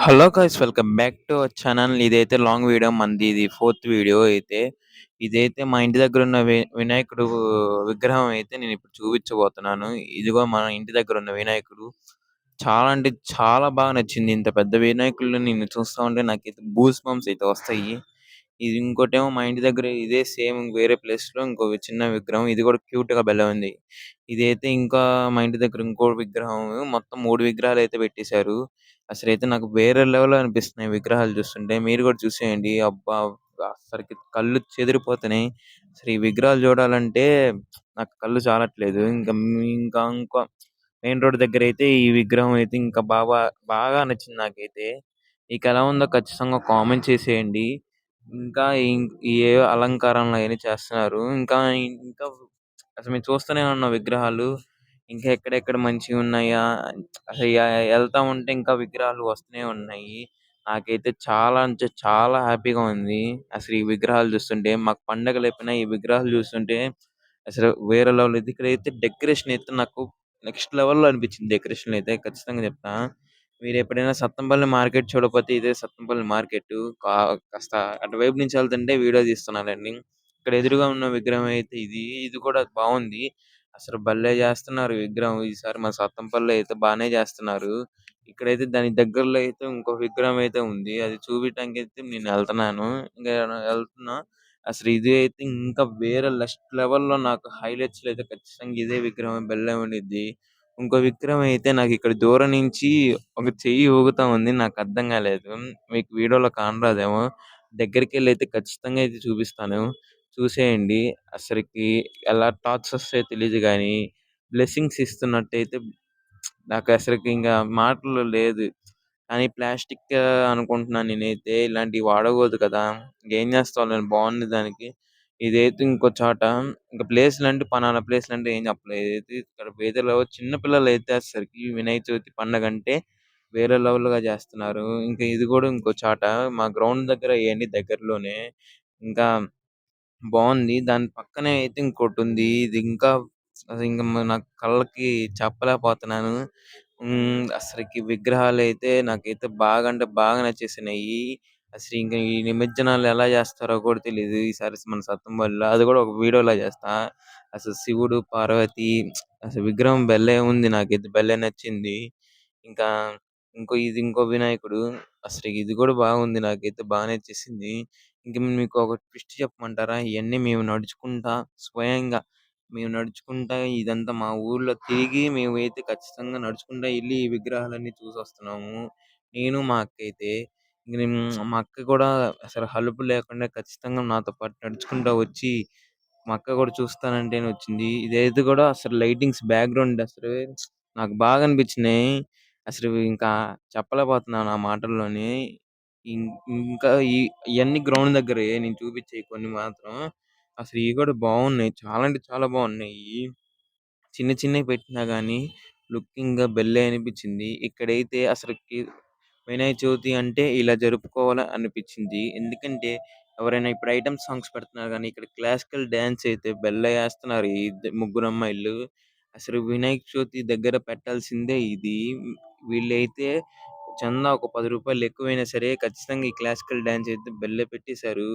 Hello guys, welcome back to our channel. ఇదైతే long video మంది. ఇది ఫోర్త్ వీడియో అయితే. ఇదైతే మా ఇంటి దగ్గర ఉన్న వినాయకుడు విగ్రహం అయితే నేను ఇప్పుడు చూపించబోతున్నాను. ఇదిగో మన ఇంటి దగ్గర ఉన్న వినాయకుడు. చాలా అంటే చాలా బాగా నచ్చింది. ఇంత పెద్ద వినాయకుడిని నేను చూస్తా ఉంటే నాకైతే బూస్ బంప్స్ అయితే వస్తాయి. ఇది ఇంకోటేమో మా ఇంటి దగ్గర ఇదే సేమ్ వేరే ప్లేస్ లో ఇంకో చిన్న విగ్రహం. ఇది కూడా క్యూట్ గా భలే ఉంది. ఇదైతే ఇంకా మా ఇంటి దగ్గర ఇంకో విగ్రహం. మొత్తం 3 విగ్రహాలు అయితే పెట్టేశారు. అసలైతే నాకు వేరే లెవెల్ అనిపిస్తున్నాయి విగ్రహాలు చూస్తుంటే. మీరు కూడా చూసేయండి. అబ్బా! అసలకి కళ్ళు చెదిరిపోతున్నాయి. అసలు ఈ విగ్రహాలు చూడాలంటే నాకు కళ్ళు చాలట్లేదు. ఇంకా మెయిన్ రోడ్ దగ్గర అయితే ఈ విగ్రహం అయితే ఇంకా బాగా నచ్చింది నాకైతే. మీకెలా ఉందో ఖచ్చితంగా కామెంట్ చేసేయండి. ఇంకా ఏ అలంకరణలు అయన్నీ చేస్తున్నారు. ఇంకా అసలు మేము చూస్తూనే ఉన్నాం విగ్రహాలు. ఇంకా ఎక్కడెక్కడ మంచిగున్నాయా, అసలు ఎళ్తా ఉంటే ఇంకా విగ్రహాలు వస్తూనే ఉన్నాయి. నాకైతే చాలా అంటే చాలా హ్యాపీగా ఉంది. అసలు ఈ విగ్రహాలు చూస్తుంటే. మాకు పండగలైపోయినా ఈ విగ్రహాలు చూస్తుంటే అసలు వేరే లెవెల్ ఇది. ఇక్కడైతే డెకరేషన్ అయితే నాకు నెక్స్ట్ లెవెల్‌లో అనిపించింది. డెకరేషన్ అయితే ఖచ్చితంగా చెప్తా. మీరెప్పుడైనా సత్తంపల్లి మార్కెట్ చూడకపోతే ఇదే సత్తంపల్లి మార్కెట్టు. కాస్త అటువైపు నుంచి వెళ్తుంటే వీడియో తీస్తున్నానండి. ఇక్కడ ఎదురుగా ఉన్న విగ్రహం అయితే ఇది. ఇది కూడా బావుంది. అసలు భలే చేస్తున్నారు విగ్రహం. ఈసారి మా సత్తంపల్లిలో అయితే బానే చేస్తున్నారు. ఇక్కడైతే దానికి దగ్గరలో అయితే ఇంకో విగ్రహం అయితే ఉంది. అది చూపియటానికైతే నేను ఎళ్తున్నాను. ఇంక ఎళ్తున్నా. అసలు ఇది అయితే ఇంకా వేరే నెక్స్ట్ లెవెల్‌లో నాకు హైలైట్స్‌లో అయితే ఖచ్చితంగా ఇదే విగ్రహం భలే ఉండిద్ది. ఇంకో విగ్రహం అయితే నాకిక్కడ దూరం నుంచి ఒక చెయ్యి ఊగుతా ఉంది. నాకర్థం కాలేదు. మీకు వీడియోలో కానరాదేమో. దగ్గరికెళ్ళి అయితే ఖచ్చితంగా అయితే చూపిస్తాను. చూసేయండి. అసలకి ఎలా థాట్స్ వస్తాయో తెలీదు గానీ, బ్లెస్సింగ్స్ ఇస్తున్నట్టయితే నాకసలకి ఇంక మాటలు లేదు. కానీ ప్లాస్టిక్ అనుకుంటున్నాను నేనైతే. ఇలాంటివి వాడకూడదు కదా! ఇంకేం చేస్తాంలే బావుంది దానికి. ఇదైతే ఇంకో చోట ఇంక ప్లేసులంటే పలానా ప్లేసులంటే ఏం చెప్పలేదు. ఇదైతే ఇక్కడ వీధిలో చిన్న పిల్లలైతే అసలకి వినాయక చవితి పండగంటే వేరే లెవెల్‌గా చేస్తున్నారు. ఇంకా ఇది కూడా ఇంకో చోట మా గ్రౌండ్ దగ్గర ఇయన్నీ దగ్గరలోనే. ఇంకా బావుంది. దాని పక్కనే అయితే ఇంకోటుంది. ఇది ఇంకా అదింక నాకు కళ్ళకి చెప్పలేకపోతున్నాను. అసలకి విగ్రహాలైతే నాకైతే బాగా అంటే బాగా నచ్చేసినాయి. అసలింక ఈ నిమజ్జనాలు ఎలా చేస్తారో కూడా తెలీదు. ఈసారి మన సత్తంబడిలో అది కూడా ఒక వీడియోలా చేస్తా. అసలు శివుడు, పార్వతి అసలు విగ్రహం భలే ఉంది. నాకైతే భలే నచ్చింది. ఇంకా ఇంకో వినాయకుడు. అసలు ఇది కూడా బాగుంది. నాకైతే బా నచ్చేసింది. ఇంక మీకు ఒక ట్విస్ట్ చెప్పమంటారా? ఇయన్నీ మేము నడుచుకుంటా స్వయంగా మేము నడుచుకుంటా ఇదంతా మా ఊర్లో తిరిగి మేమైతే ఖచ్చితంగా నడుచుకుంటా ఎళ్లి ఈ విగ్రహాలన్నీ చూసొస్తున్నాము. నేను మా అక్కయితే. ఇంక నేను మా అక్క కూడా అసలు అలుపు లేకుండా ఖచ్చితంగా నాతో పాటు నడుచుకుంటా వచ్చి మా అక్క కూడా చూస్తానంటేనే వచ్చింది. ఇదైతే కూడా అసలు లైటింగ్స్ బ్యాక్‌గ్రౌండ్ అసలు నాకు బాగా అనిపించినాయి. అసలు ఇంకా చెప్పలేకపోతున్నాను ఆ మాటల్లోని. ఇం ఇంకా ఇయన్నీ గ్రౌండ్ దగ్గరే నేను చూపించేయి కొన్ని మాత్రం. అసలు ఇయి కూడా బావున్నాయి. చాలా అంటే చాలా బావున్నాయి. చిన్న చిన్నవి పెట్టినా గానీ లుకింగ్‌గా భలే అనిపించింది. ఇక్కడైతే అసలకి వినాయక చవితి అంటే ఇలా జరుపుకోవాలా అనిపించింది. ఎందుకంటే ఎవరైనా ఇప్పుడు ఐటెమ్ సాంగ్స్ పెడుతున్నారు గానీ, ఇక్కడ క్లాసికల్ డాన్స్ అయితే భలే ఏస్తున్నారు. ఈ ముగ్గురు అమ్మాయిలు. అసలు వినాయక చవితి దగ్గర పెట్టాల్సిందే ఇది. వీళ్ళైతే చందా ఒక రూ. 10 ఎక్కువైనా సరే ఖచ్చితంగా ఈ క్లాసికల్ డాన్స్ అయితే భలే పెట్టేశారు.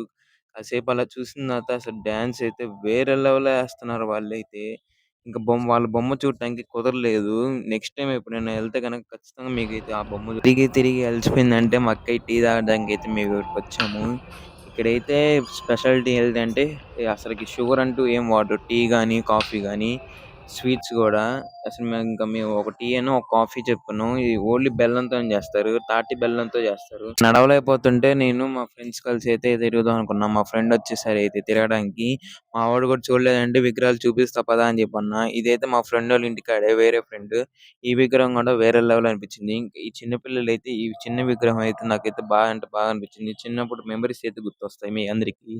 కాసేపు అలా చూసిన తర్వాత అసలు డాన్స్ అయితే వేరే లెవెల్‌లో ఏస్తున్నారు వాళ్ళైతే. ఇంక వాళ్ళ బొమ్మ చూడటానికి కుదరలేదు. నెక్స్ట్ టైమ్ ఎప్పుడైనా ఎళ్తే గనక ఖచ్చితంగా మీకైతే ఆ బొమ్మ తిరిగి తిరిగి అలసిపోయిందంటే మా అక్కయ్య టీ తాగడానికైతే మేము ఇక్కడికొచ్చాము. ఇక్కడైతే స్పెషాలిటీ ఏంటంటే అసలకి షుగర్ అంటూ ఏం వాడరు. టీ గాని, కాఫీ గాని, స్వీట్స్ గూడా. అసలు మేము ఒక టీ ఒక కాఫీ చెప్పుకున్నాం. ఇది ఓన్లీ బెల్లంతోనే చేస్తారు. తాటి బెల్లంతో చేస్తారు. నడవలేకపోతుంటే నేను మా ఫ్రెండ్స్ కలిసి అయితే తిరుగుదాం అనుకున్నాం. మా ఫ్రెండ్ వచ్చేసారు అయితే తిరగడానికి. మా వాడు కూడా చూడలేదంటే విగ్రహాలు చూపిస్తా పదా అని చెప్పన్నా. ఇదైతే మా ఫ్రెండోళ్ళ ఇంటికాడే వేరే ఫ్రెండ్. ఈ విగ్రహం కూడా వేరే లెవెల్ అనిపించింది. ఈ చిన్న పిల్లలైతే ఈ చిన్న విగ్రహం అయితే నాకైతే బాగా అంటే బాగా అనిపించింది. చిన్నప్పుడు మెమోరీస్ అయితే గుర్తొస్తాయి మీ అందరికి.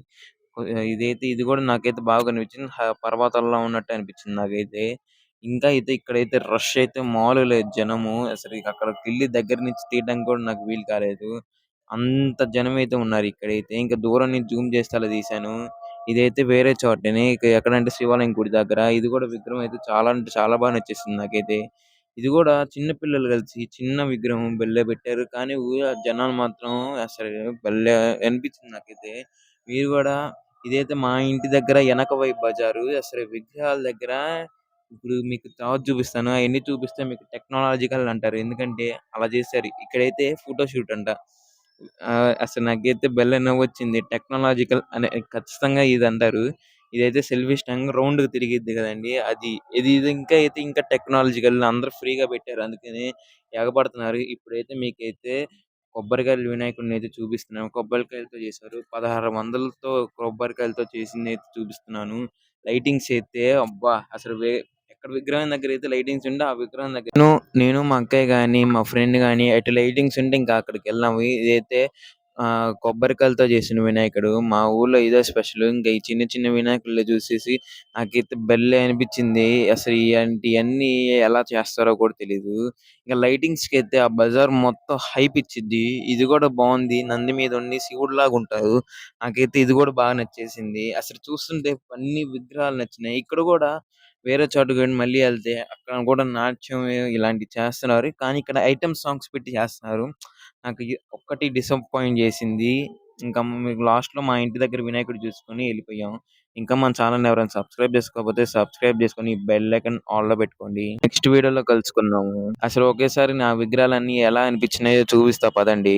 ఇది కూడా నాకైతే బాగా అనిపించింది. పర్వతాల్లో ఉన్నట్టు అనిపించింది నాకైతే. ఇంకా అయితే ఇక్కడైతే రష్ అయితే మామూలుగా లేదు జనము. అసలు ఇక అక్కడికెళ్ళి దగ్గర నుంచి తీయడానికి కూడా నాకు వీలు కాలేదు. అంత జనమైతే ఉన్నారు ఇక్కడైతే. ఇంకా దూరం నుంచి జూమ్ చేస్తే అలా తీశాను. ఇదైతే వేరే చోటనే. ఎక్కడంటే శివాలయం గుడి దగ్గర. ఇది కూడా విగ్రహం అయితే చాలా అంటే చాలా బాగా నచ్చేసింది నాకైతే. ఇది కూడా చిన్న పిల్లలు కలిసి చిన్న విగ్రహం భలే పెట్టారు. కానీ జనాలు మాత్రం అసలు భలే అనిపించింది నాకైతే. మీరు కూడా ఇదైతే మా ఇంటి దగ్గర ఎనక వైపు బజారు. అసలు విగ్రహాల దగ్గర ఇప్పుడు మీకు తర్వాత చూపిస్తాను. అయన్నీ చూపిస్తే మీకు టెక్నాలజికల్ అంటారు. ఎందుకంటే అలా చేశారు. ఇక్కడైతే ఫోటో షూట్ అంట. అసలు నాకైతే భలే నవ్వొచ్చింది. టెక్నాలజికల్ అనే ఖచ్చితంగా ఇదంటారు. ఇదైతే సెల్ఫీ స్టాండ్ రౌండ్‌గా తిరిగిద్ది కదండీ! అది. ఇది ఇంకా అయితే ఇంకా టెక్నాలజికల్ అందరూ ఫ్రీగా పెట్టారు. అందుకని ఎగబడుతున్నారు. ఇప్పుడైతే మీకైతే కొబ్బరికాయల వినాయకుడినైతే చూపిస్తున్నాను. కొబ్బరికాయలతో చేశారు. 1600లతో కొబ్బరికాయలతో చేసిందైతే చూపిస్తున్నాను. లైటింగ్స్ అయితే అబ్బా! అసలు ఎక్కడ విగ్రహం దగ్గరైతే లైటింగ్స్ ఉంటే ఆ విగ్రహం దగ్గర నేను మా అక్కయ్య గాని, మా ఫ్రెండ్ గాని అటు లైటింగ్స్ ఉంటే ఇంకా అక్కడికెళ్ళాము. ఇదైతే కొబ్బరికాయలతో చేసిన వినాయకుడు. మా ఊర్లో ఇదే స్పెషల్. ఇంకా ఈ చిన్న చిన్న వినాయకుడిని చూసేసి నాకైతే భలే అనిపించింది. అసలు ఇలాంటియన్నీ ఎలా చేస్తారో కూడా తెలీదు. ఇంక లైటింగ్స్‌కైతే ఆ బజార్ మొత్తం హైప్ ఇచ్చిద్ది. ఇది కూడా బావుంది. నంది మీద ఉండి శివుడిలాగా ఉంటారు. నాకైతే ఇది కూడా బాగా నచ్చేసింది. అసలు చూస్తుంటే అన్ని విగ్రహాలు నచ్చినాయి. ఇక్కడ కూడా వేరే చోటుకి మళ్ళీ ఎళ్తే అక్కడ కూడా నాట్యం ఇలాంటివి చేస్తున్నారు. కానీ ఇక్కడ ఐటెమ్ సాంగ్స్ పెట్టి చేస్తున్నారు. నాకు ఒక్కటి డిసప్పాయింట్ చేసింది. ఇంకా మీకు లాస్ట్‌లో మా ఇంటి దగ్గర వినాయకుడు చూసుకొని ఎళ్ళిపోయాం. ఇంకా మన ఛానెల్‌ని ఎవరైనా సబ్స్క్రైబ్ చేసుకోకపోతే సబ్స్క్రైబ్ చేసుకొని బెల్ ఐకాన్ ఆల్‌లో పెట్టుకోండి. నెక్స్ట్ వీడియోలో కలుసుకుందాము. అసలు ఒకేసారి నా విగ్రహాలన్నీ ఎలా అనిపించినాయో చూపిస్తా పదండి.